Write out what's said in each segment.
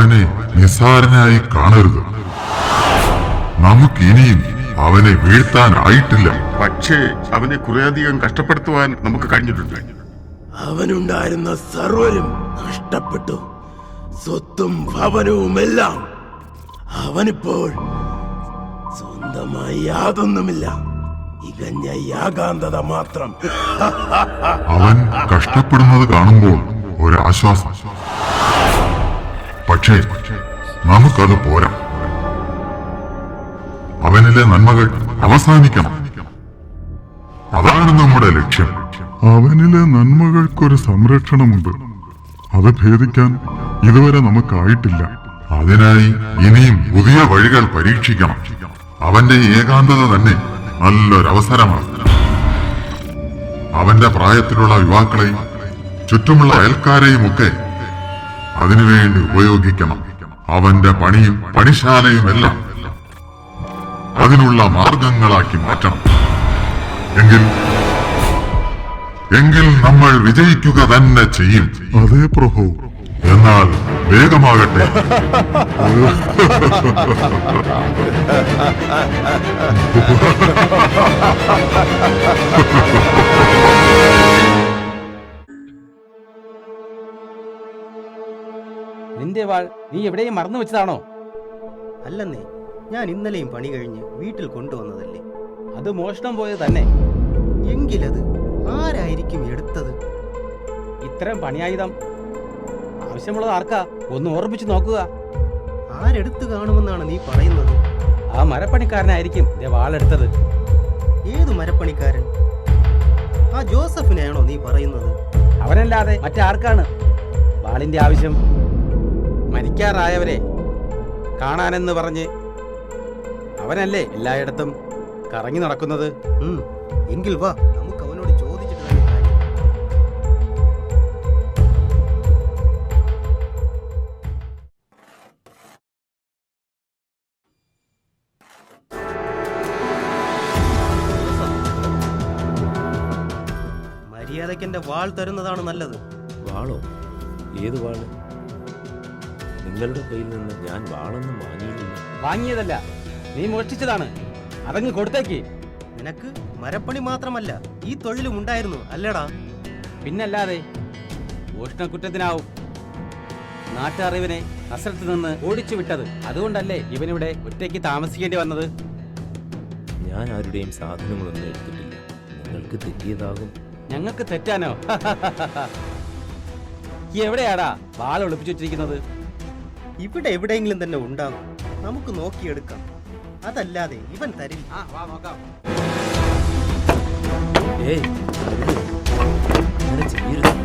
അവനെ നിസ്സാരനായി കാണരുത്. നമുക്കിനിയും അവനെ വീഴ്ത്താനായിട്ടില്ല. പക്ഷേ അവനെ കുറേയധികം കഷ്ടപ്പെടുത്തുവാൻ നമുക്ക് കഴിഞ്ഞിട്ടുണ്ട്. അവനുണ്ടായിരുന്ന സർവരും നഷ്ടപ്പെട്ടു, സ്വത്തും ഭവനവുമെല്ലാം. അവനിപ്പോൾ സ്വന്തമായി യാതൊന്നുമില്ല, ഇകഞ്ഞ യാഗാന്തത മാത്രം. അവൻ കഷ്ടപ്പെടുന്നത് കാണുമ്പോൾ ഒരാശ്വാസം. പക്ഷേ നമുക്കത് പോരാ. അവനിലെ നന്മകൾ അവസാനിക്കണം. അതാണ് നമ്മുടെ ലക്ഷ്യം. അവനിലെ നന്മകൾക്കൊരു സംരക്ഷണമുണ്ട്. അത് ഭേദിക്കാൻ ഇതുവരെ നമുക്കായിട്ടില്ല. അതിനായി ഇനിയും പുതിയ വഴികൾ പരീക്ഷിക്കണം. അവന്റെ ഏകാന്തത തന്നെ നല്ലൊരവസരമാണ്. അവന്റെ പ്രായത്തിലുള്ള യുവാക്കളെയും ചുറ്റുമുള്ള അയൽക്കാരെയും ഒക്കെ അതിനുവേണ്ടി ഉപയോഗിക്കണം. അവന്റെ പണിയും പണിശാലയും എല്ലാം അതിനുള്ള മാർഗങ്ങളാക്കി മാറ്റണം. എങ്കിൽ നമ്മൾ വിജയിക്കുക തന്നെ ചെയ്യും. അതേ പ്രഭു. എന്നാൽ വേഗമാകട്ടെ. നിന്റെ വാൾ നീ എവിടെയും മറന്നു വെച്ചതാണോ? അല്ലെന്നേ, ഞാൻ ഇന്നലെയും പണി കഴിഞ്ഞ് വീട്ടിൽ കൊണ്ടുവന്നതല്ലേ. അത് മോഷണം പോയത് തന്നെ. എങ്കിലത് ആരായിരിക്കും എടുത്തത്? ഇത്തരം പണിയായുധം ആവശ്യമുള്ളത് ആർക്കാ? ഒന്ന് ഓർമ്മിച്ചു നോക്കുക. ആരെടുത്തു കാണുമെന്നാണ് നീ പറയുന്നത്? ആ മരപ്പണിക്കാരനായിരിക്കും വാളെടുത്തത്. ഏതു മരപ്പണിക്കാരൻ? ആ ജോസഫിനെയാണോ നീ പറയുന്നത്? അവനല്ലാതെ മറ്റാർക്കാണ് വാളിന്റെ ആവശ്യം? മരിക്കാറായവരെ കാണാനെന്ന് പറഞ്ഞ് അവനല്ലേ എല്ലായിടത്തും കറങ്ങി നടക്കുന്നത്. എങ്കിൽ വാ, നമുക്ക് അവനോട് ചോദിച്ചിട്ട് തന്നെ കാര്യം. മര്യാദയ്ക്ക് എന്റെ വാൾ തരുന്നതാണ് നല്ലത്. വാളോ? ഏത് വാള്? നിങ്ങളുടെ കയ്യിൽ നിന്ന് ഞാൻ വാളൊന്നും വാങ്ങിയിട്ടില്ല. വാങ്ങിയതല്ല, നീ മോഷ്ടിച്ചതാണ്. അതങ്ങ് കൊടുത്തേക്ക്. നിനക്ക് മരപ്പണി മാത്രമല്ല ഈ തൊഴിലും ഉണ്ടായിരുന്നു അല്ലേടാ? പിന്നല്ലാതെ മോഷണക്കുറ്റത്തിനാവും നാട്ടറിവിനെ അസലത്ത് നിന്ന് ഓടിച്ചു വിട്ടത്. അതുകൊണ്ടല്ലേ ഇവനിവിടെ ഒറ്റയ്ക്ക് താമസിക്കേണ്ടി വന്നത്. ഞാൻ ആരുടെയും സാധനങ്ങളൊന്നും എടുത്തിട്ടില്ല. നിങ്ങൾക്ക് തെറ്റിയതാകും. ഞങ്ങൾക്ക് തെറ്റാനോ? എവിടെയാടാ വാൾ ഒളിപ്പിച്ചിട്ടിരിക്കുന്നത്? ഇവിടെ എവിടെയെങ്കിലും തന്നെ ഉണ്ടാകും. നമുക്ക് നോക്കിയെടുക്കാം. അതല്ലാതെ ഇവൻ തരില്ല. ഏയ്, അങ്ങനെ ചെയ്യരുത്.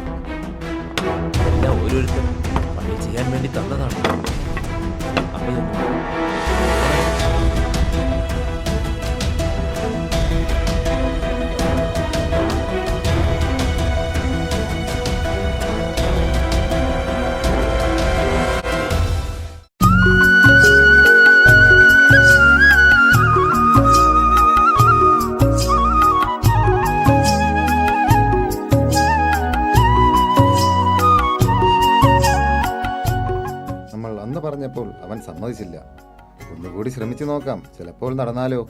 എല്ലാം ഓരോരുത്തർ പണി ചെയ്യാൻ വേണ്ടി തന്നതാണ്. അമ്മയൊന്നും പറഞ്ഞപ്പോൾ അവൻ സമ്മതിച്ചില്ല. ഒന്നുകൂടി ശ്രമിച്ചു നോക്കാം, ചിലപ്പോൾ നടന്നാലോ?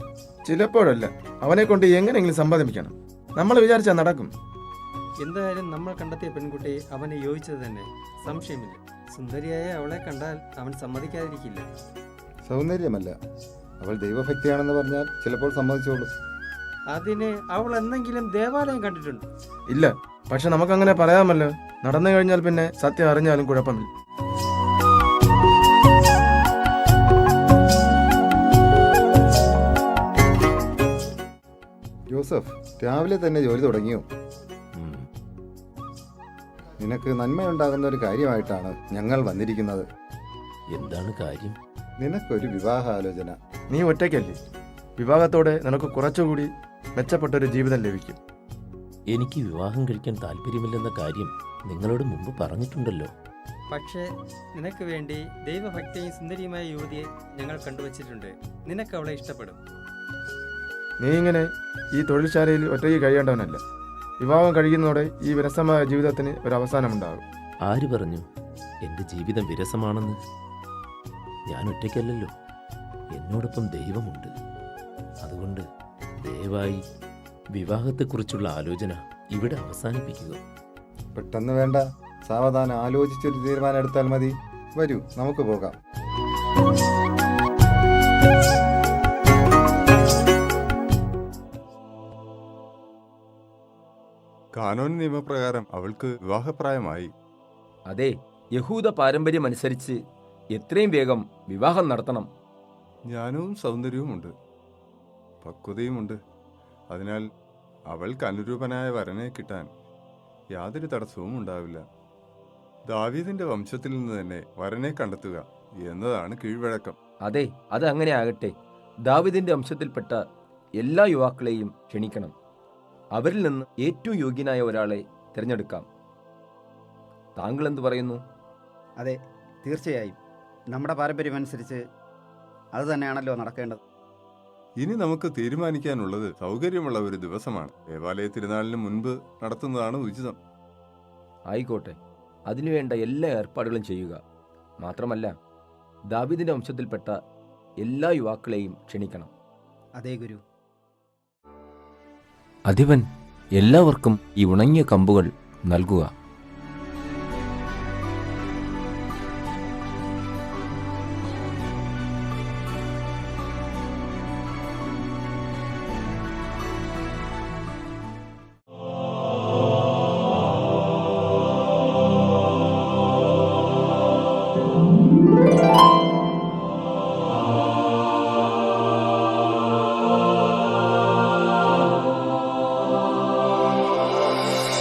ചിലപ്പോഴല്ല, അവനെ കൊണ്ട് എങ്ങനെയെങ്കിലും സമ്പാദിപ്പിക്കണം. നമ്മൾ വിചാരിച്ചാൽ നടക്കും. എന്തായാലും നമ്മൾ കണ്ടെത്തിയ പെൺകുട്ടി അവനെ യോജിച്ചത് തന്നെ, സംശയമില്ല. സുന്ദരിയായ അവളെ കണ്ടാൽ അവൻ സമ്മതിക്കാതിരിക്കില്ല. സൗന്ദര്യമല്ല, അവൾ ദൈവഭക്തിയാണെന്ന് പറഞ്ഞാൽ ചിലപ്പോൾ സമ്മതിച്ചോളൂ. അതിന് അവൾ എന്തെങ്കിലും ദേവാലയം കണ്ടിട്ടുണ്ട്? ഇല്ല, പക്ഷെ നമുക്കങ്ങനെ പറയാമല്ലോ. നടന്നു കഴിഞ്ഞാൽ പിന്നെ സത്യം അറിഞ്ഞാലും കുഴപ്പമില്ല. ജോസഫ്, രാവിലെ തന്നെ ജോലി തുടങ്ങിയോ? നിനക്ക് നന്മയുണ്ടാകുന്ന ഒരു കാര്യമായിട്ടാണ് ഞങ്ങൾ വന്നിരിക്കുന്നത്. എന്താണ് കാര്യം? നിനക്കൊരു വിവാഹാലോചന. നീ ഒറ്റയ്ക്കല്ലേ? വിവാഹത്തോടെ നിനക്ക് കുറച്ചുകൂടി മെച്ചപ്പെട്ടൊരു ജീവിതം ലഭിക്കും. എനിക്ക് വിവാഹം കഴിക്കാൻ താല്പര്യമില്ലെന്ന കാര്യം നിങ്ങളോട് മുമ്പ് പറഞ്ഞിട്ടുണ്ടല്ലോ. പക്ഷേ നിനക്ക് വേണ്ടി ദൈവഭക്തിയും സുന്ദരിയുമായ യുവതിയെ ഞങ്ങൾ കണ്ടുവച്ചിട്ടുണ്ട്. നിനക്ക് അവളെ ഇഷ്ടപ്പെടും. നീ ഇങ്ങനെ ഈ തൊഴിൽശാലയിൽ ഒറ്റയ്ക്ക് കഴിയേണ്ടവനല്ല. വിവാഹം കഴിയുന്നതോടെ ഈ വിരസമായ ജീവിതത്തിന് ഒരു അവസാനമുണ്ടാകും. ആര് പറഞ്ഞു എൻ്റെ ജീവിതം വിരസമാണെന്ന്? ഞാൻ ഒറ്റയ്ക്കല്ലല്ലോ, എന്നോടൊപ്പം ദൈവമുണ്ട്. അതുകൊണ്ട് ദയവായി വിവാഹത്തെക്കുറിച്ചുള്ള ആലോചന ഇവിടെ അവസാനിപ്പിക്കുക. പെട്ടെന്ന് വേണ്ട, സാവധാനം ആലോചിച്ചൊരു തീരുമാനം എടുത്താൽ മതി. വരൂ, നമുക്ക് പോകാം. കാനോൻ നിയമപ്രകാരം അവൾക്ക് വിവാഹപ്രായമായി. അതെ, യഹൂദ പാരമ്പര്യം അനുസരിച്ച് എത്രയും വേഗം വിവാഹം നടത്തണം. ജ്ഞാനവും സൗന്ദര്യവുമുണ്ട്, പക്വതയുമുണ്ട്. അതിനാൽ അവൾക്ക് അനുരൂപനായ വരനെ കിട്ടാൻ യാതൊരു തടസ്സവും ഉണ്ടാവില്ല. ദാവീദിന്റെ വംശത്തിൽ നിന്ന് തന്നെ വരനെ കണ്ടെത്തുക എന്നതാണ് കീഴ്വഴക്കം. അതെ, അത് അങ്ങനെ ആകട്ടെ. ദാവീദിന്റെ വംശത്തിൽപ്പെട്ട എല്ലാ യുവാക്കളെയും ക്ഷണിക്കണം. അവരിൽ നിന്ന് ഏറ്റവും യോഗ്യനായ ഒരാളെ തിരഞ്ഞെടുക്കാം. താങ്കൾ എന്തു പറയുന്നു? അതെ, തീർച്ചയായും നമ്മുടെ പാരമ്പര്യം അനുസരിച്ച് അത് തന്നെയാണല്ലോ നടക്കേണ്ടത്. ഇനി നമുക്ക് തീരുമാനിക്കാനുള്ളത് സൗകര്യമുള്ള ഒരു ദിവസമാണ്. ദേവാലയ തിരുനാളിന് മുൻപ് നടത്തുന്നതാണ് ഉചിതം. ആയിക്കോട്ടെ, അതിനുവേണ്ട എല്ലാ ഏർപ്പാടുകളും ചെയ്യുക. മാത്രമല്ല, ദാവീദിന്റെ വംശത്തിൽപ്പെട്ട എല്ലാ യുവാക്കളെയും ക്ഷണിക്കണം. അതേ ഗുരു. അധിപൻ എല്ലാവർക്കും ഈ ഉണങ്ങിയ കമ്പുകൾ നൽകുക.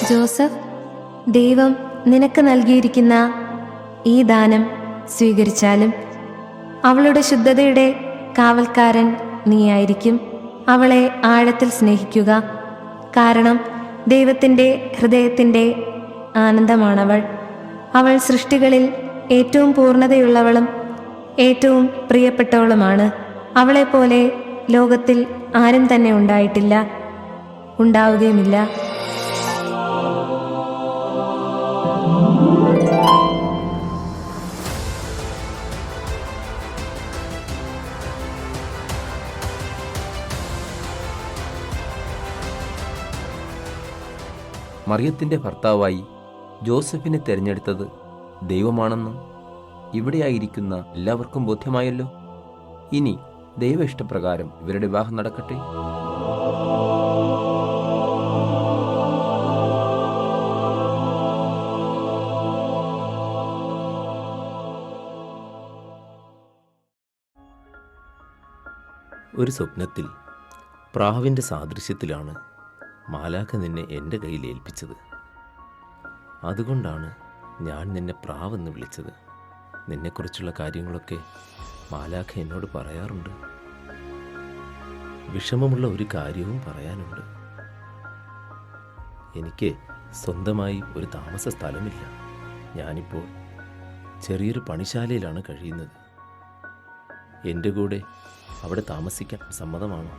ജോസഫ്, ദൈവം നിനക്ക് നൽകിയിരിക്കുന്ന ഈ ദാനം സ്വീകരിച്ചാലും അവളുടെ ശുദ്ധതയുടെ കാവൽക്കാരൻ നീയായിരിക്കും. അവളെ ആഴത്തിൽ സ്നേഹിക്കുക. കാരണം ദൈവത്തിൻ്റെ ഹൃദയത്തിൻ്റെ ആനന്ദമാണവൾ. അവൾ സൃഷ്ടികളിൽ ഏറ്റവും പൂർണ്ണതയുള്ളവളും ഏറ്റവും പ്രിയപ്പെട്ടവളുമാണ്. അവളെപ്പോലെ ലോകത്തിൽ ആരും തന്നെ ഉണ്ടായിട്ടില്ല, ഉണ്ടാവുകയുമില്ല. മറിയത്തിൻ്റെ ഭർത്താവായി ജോസഫിനെ തിരഞ്ഞെടുത്തത് ദൈവമാണെന്നും ഇവിടെയായിരിക്കുന്ന എല്ലാവർക്കും ബോധ്യമായല്ലോ. ഇനി ദൈവ ഇഷ്ടപ്രകാരം ഇവരുടെ വിവാഹം നടക്കട്ടെ. ഒരു സ്വപ്നത്തിൽ പ്രാവിൻ്റെ സാദൃശ്യത്തിലാണ് മാലാഖ നിന്നെ എൻ്റെ കയ്യിൽ ഏൽപ്പിച്ചത്. അതുകൊണ്ടാണ് ഞാൻ നിന്നെ പ്രാവെന്ന് വിളിച്ചത്. നിന്നെക്കുറിച്ചുള്ള കാര്യങ്ങളൊക്കെ മാലാഖ എന്നോട് പറയാറുണ്ട്. വിഷമമുള്ള ഒരു കാര്യവും പറയാനുണ്ട്. എനിക്ക് സ്വന്തമായി ഒരു താമസ സ്ഥലമില്ല. ഞാനിപ്പോൾ ചെറിയൊരു പണിശാലയിലാണ് കഴിയുന്നത്. എൻ്റെ കൂടെ അവിടെ താമസിക്കാൻ സമ്മതമാണോ?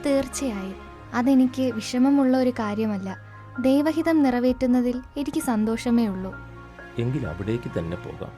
തീർച്ചയായും. അതെനിക്ക് വിഷമമുള്ള ഒരു കാര്യമല്ല. ദൈവഹിതം നിറവേറ്റുന്നതിൽ എനിക്ക് സന്തോഷമേ ഉള്ളൂ. എങ്കിൽ അവിടേക്ക് തന്നെ പോകാം.